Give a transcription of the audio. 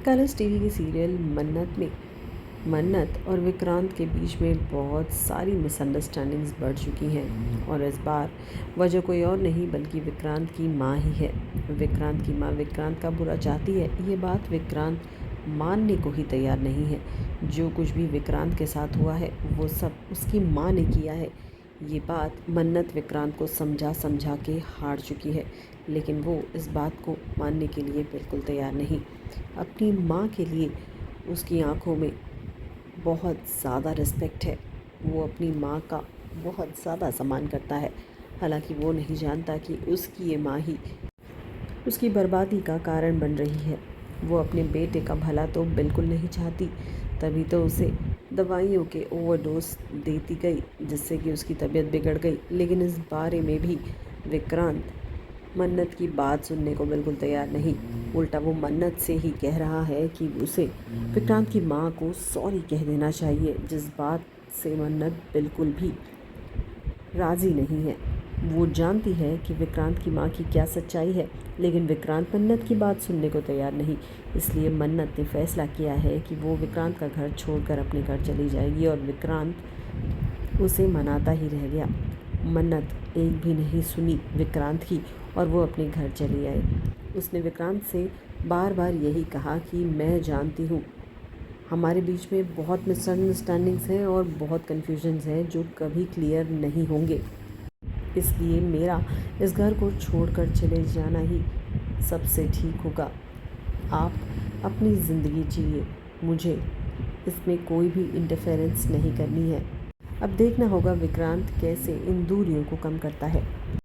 Colors TV के serial मन्नत में मन्नत और विक्रांत के बीच में बहुत सारी मिसअंडरस्टैंडिंग्स बढ़ चुकी हैं और इस बार वजह कोई और नहीं बल्कि विक्रांत की माँ ही है। विक्रांत की माँ विक्रांत का बुरा चाहती है, ये बात विक्रांत मानने को ही तैयार नहीं है। जो कुछ भी विक्रांत के साथ हुआ है वो सब उसकी माँ ने किया है। ये बात मन्नत विक्रांत को समझा समझा के हार चुकी है, लेकिन वो इस बात को मानने के लिए बिल्कुल तैयार नहीं। अपनी माँ के लिए उसकी आंखों में बहुत ज़्यादा रिस्पेक्ट है। वो अपनी माँ का बहुत ज़्यादा सम्मान करता है। हालांकि वो नहीं जानता कि उसकी ये माँ ही उसकी बर्बादी का कारण बन रही है। वो अपने बेटे का भला तो बिल्कुल नहीं चाहती, तभी तो उसे दवाइयों के ओवरडोज देती गई जिससे कि उसकी तबीयत बिगड़ गई। लेकिन इस बारे में भी विक्रांत मन्नत की बात सुनने को बिल्कुल तैयार नहीं। उल्टा वो मन्नत से ही कह रहा है कि उसे विक्रांत की माँ को सॉरी कह देना चाहिए, जिस बात से मन्नत बिल्कुल भी राज़ी नहीं है। वो जानती है कि विक्रांत की माँ की क्या सच्चाई है, लेकिन विक्रांत मन्नत की बात सुनने को तैयार नहीं। इसलिए मन्नत ने फैसला किया है कि वो विक्रांत का घर छोड़कर अपने घर चली जाएगी और विक्रांत उसे मनाता ही रह गया। मन्नत एक भी नहीं सुनी विक्रांत की और वो अपने घर चली आई। उसने विक्रांत से बार बार यही कहा कि मैं जानती हूँ हमारे बीच में बहुत मिसअंडरस्टैंडिंग्स हैं और बहुत कन्फ्यूजन्स हैं जो कभी क्लियर नहीं होंगे। इसलिए मेरा इस घर को छोड़कर चले जाना ही सबसे ठीक होगा। आप अपनी ज़िंदगी जिए, मुझे इसमें कोई भी इंटरफेरेंस नहीं करनी है। अब देखना होगा विक्रांत कैसे इन दूरियों को कम करता है।